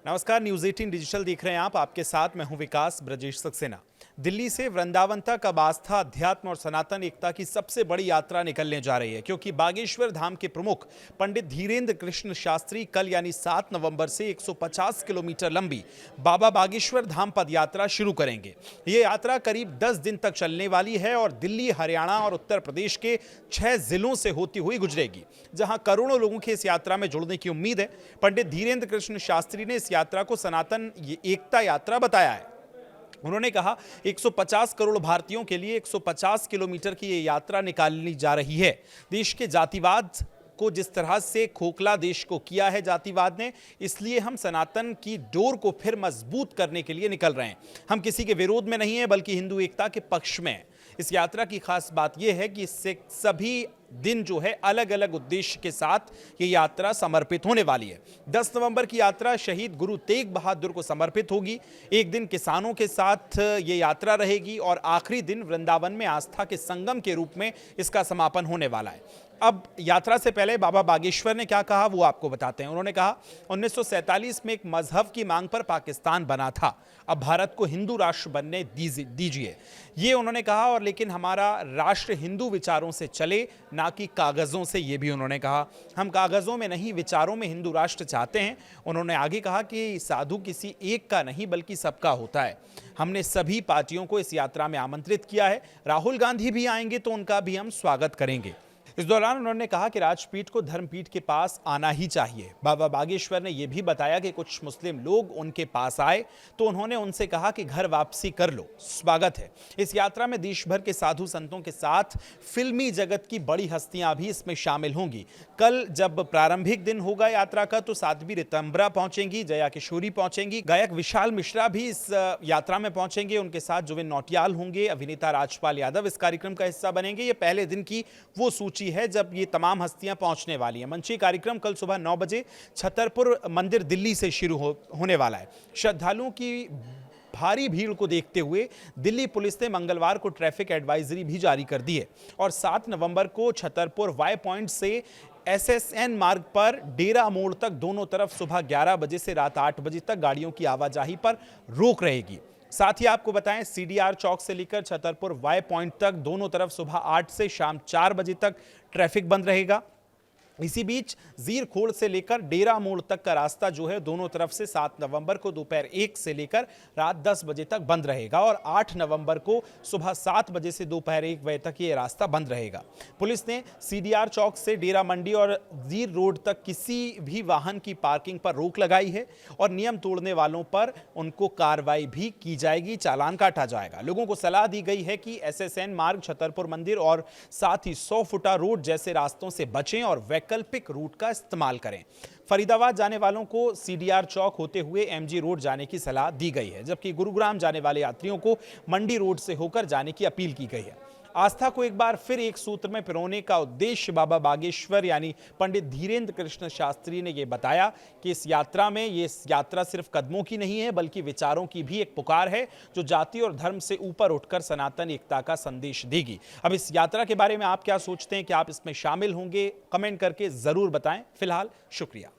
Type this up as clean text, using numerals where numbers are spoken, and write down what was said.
नमस्कार, news 18 digital देख रहे हैं आप। आपके साथ मैं हूं विकास ब्रजेश सक्सेना। दिल्ली से वृंदावन तक अब आस्था, अध्यात्म और सनातन एकता की सबसे बड़ी यात्रा निकलने जा रही है, क्योंकि बागेश्वर धाम के प्रमुख पंडित धीरेन्द्र कृष्ण शास्त्री कल यानी 7 नवंबर से 150 किलोमीटर लंबी बाबा बागेश्वर धाम पद यात्रा शुरू करेंगे। ये यात्रा करीब 10 दिन तक चलने वाली है और दिल्ली, हरियाणा और उत्तर प्रदेश के 6 जिलों से होती हुई गुजरेगी, जहां करोड़ों लोगों की इस यात्रा में जुड़ने की उम्मीद है। पंडित धीरेन्द्र कृष्ण शास्त्री ने इस यात्रा को सनातन एकता यात्रा बताया है। उन्होंने कहा 150 करोड़ भारतीयों के लिए 150 किलोमीटर की ये यात्रा निकालनी जा रही है। देश के जातिवाद को जिस तरह से खोखला देश को किया है जातिवाद ने, इसलिए हम सनातन की डोर को फिर मजबूत करने के लिए निकल रहे हैं। हम किसी के विरोध में नहीं है, बल्कि हिंदू एकता के पक्ष में हैं। इस यात्रा की खास बात यह है कि इससे सभी दिन जो है अलग अलग उद्देश्य के साथ ये यात्रा समर्पित होने वाली है। 10 नवंबर की यात्रा शहीद गुरु तेग बहादुर को समर्पित होगी। एक दिन किसानों के साथ ये यात्रा रहेगी और आखिरी दिन वृंदावन में आस्था के संगम के रूप में इसका समापन होने वाला है। अब यात्रा से पहले बाबा बागेश्वर ने क्या कहा वो आपको बताते हैं। उन्होंने कहा 1947 में एक मजहब की मांग पर पाकिस्तान बना था, अब भारत को हिंदू राष्ट्र बनने दीजिए, ये उन्होंने कहा। और लेकिन हमारा राष्ट्र हिंदू विचारों से चले, ना कि कागजों से, ये भी उन्होंने कहा। हम कागजों में नहीं, विचारों में हिंदू राष्ट्र चाहते हैं। उन्होंने आगे कहा कि साधु किसी एक का नहीं बल्कि सबका होता है। हमने सभी पार्टियों को इस यात्रा में आमंत्रित किया है। राहुल गांधी भी आएंगे तो उनका भी हम स्वागत करेंगे। इस दौरान उन्होंने कहा कि राजपीठ को धर्मपीठ के पास आना ही चाहिए। बाबा बागेश्वर ने यह भी बताया कि कुछ मुस्लिम लोग उनके पास आए तो उन्होंने उनसे कहा कि घर वापसी कर लो, स्वागत है। इस यात्रा में देश भर के साधु संतों के साथ फिल्मी जगत की बड़ी हस्तियां भी इसमें शामिल होंगी। कल जब प्रारंभिक दिन होगा यात्रा का, तो साध्वी ऋतंभरा पहुंचेंगी, जया किशोरी पहुंचेंगी, गायक विशाल मिश्रा भी इस यात्रा में पहुंचेंगे। उनके साथ जुबिन नौटियाल होंगे, अभिनेता राजपाल यादव इस कार्यक्रम का हिस्सा बनेंगे। ये पहले दिन की वो सूची है जब ये तमाम हस्तियां पहुंचने वाली हैं। मंचीय कार्यक्रम कल सुबह 9 बजे छतरपुर मंदिर दिल्ली से शुरू होने वाला है। श्रद्धालुओं की भारी भीड़ को देखते हुए दिल्ली पुलिस ने मंगलवार को ट्रैफिक एडवाइजरी भी जारी कर दी है और 7 नवंबर को छतरपुर वाई पॉइंट से SSN मार्ग पर डेरा मोड़ तक दोनों तरफ सुबह 11 बजे से रात 8 बजे तक गाड़ियों की आवाजाही पर रोक रहेगी। साथ ही आपको बताएं, CDR चौक से लेकर छतरपुर वाई पॉइंट तक दोनों तरफ सुबह 8 से शाम 4 बजे तक ट्रैफिक बंद रहेगा। इसी बीच जीर खोड़ से लेकर डेरा मोड़ तक का रास्ता जो है दोनों तरफ से 7 नवंबर को दोपहर 1 से लेकर रात 10 बजे तक बंद रहेगा और 8 नवंबर को सुबह 7 बजे से दोपहर 1 बजे तक ये रास्ता बंद रहेगा। पुलिस ने CDR चौक से डेरा मंडी और जीर रोड तक किसी भी वाहन की पार्किंग पर रोक लगाई है और नियम तोड़ने वालों पर उनको कार्रवाई भी की जाएगी, चालान काटा जाएगा। लोगों को सलाह दी गई है कि SSN मार्ग, छतरपुर मंदिर और साथ ही 100 फुटा रोड जैसे रास्तों से बचें और वैकल्पिक रूट का इस्तेमाल करें। फरीदाबाद जाने वालों को CDR चौक होते हुए MG रोड जाने की सलाह दी गई है, जबकि गुरुग्राम जाने वाले यात्रियों को मंडी रोड से होकर जाने की अपील की गई है। आस्था को एक बार फिर एक सूत्र में पिरोने का उद्देश्य बाबा बागेश्वर यानी पंडित धीरेन्द्र कृष्ण शास्त्री ने यह बताया कि इस यात्रा में ये यात्रा सिर्फ कदमों की नहीं है, बल्कि विचारों की भी एक पुकार है, जो जाति और धर्म से ऊपर उठकर सनातन एकता का संदेश देगी। अब इस यात्रा के बारे में आप क्या सोचते हैं कि आप इसमें शामिल होंगे? कमेंट करके जरूर बताएं। फिलहाल शुक्रिया।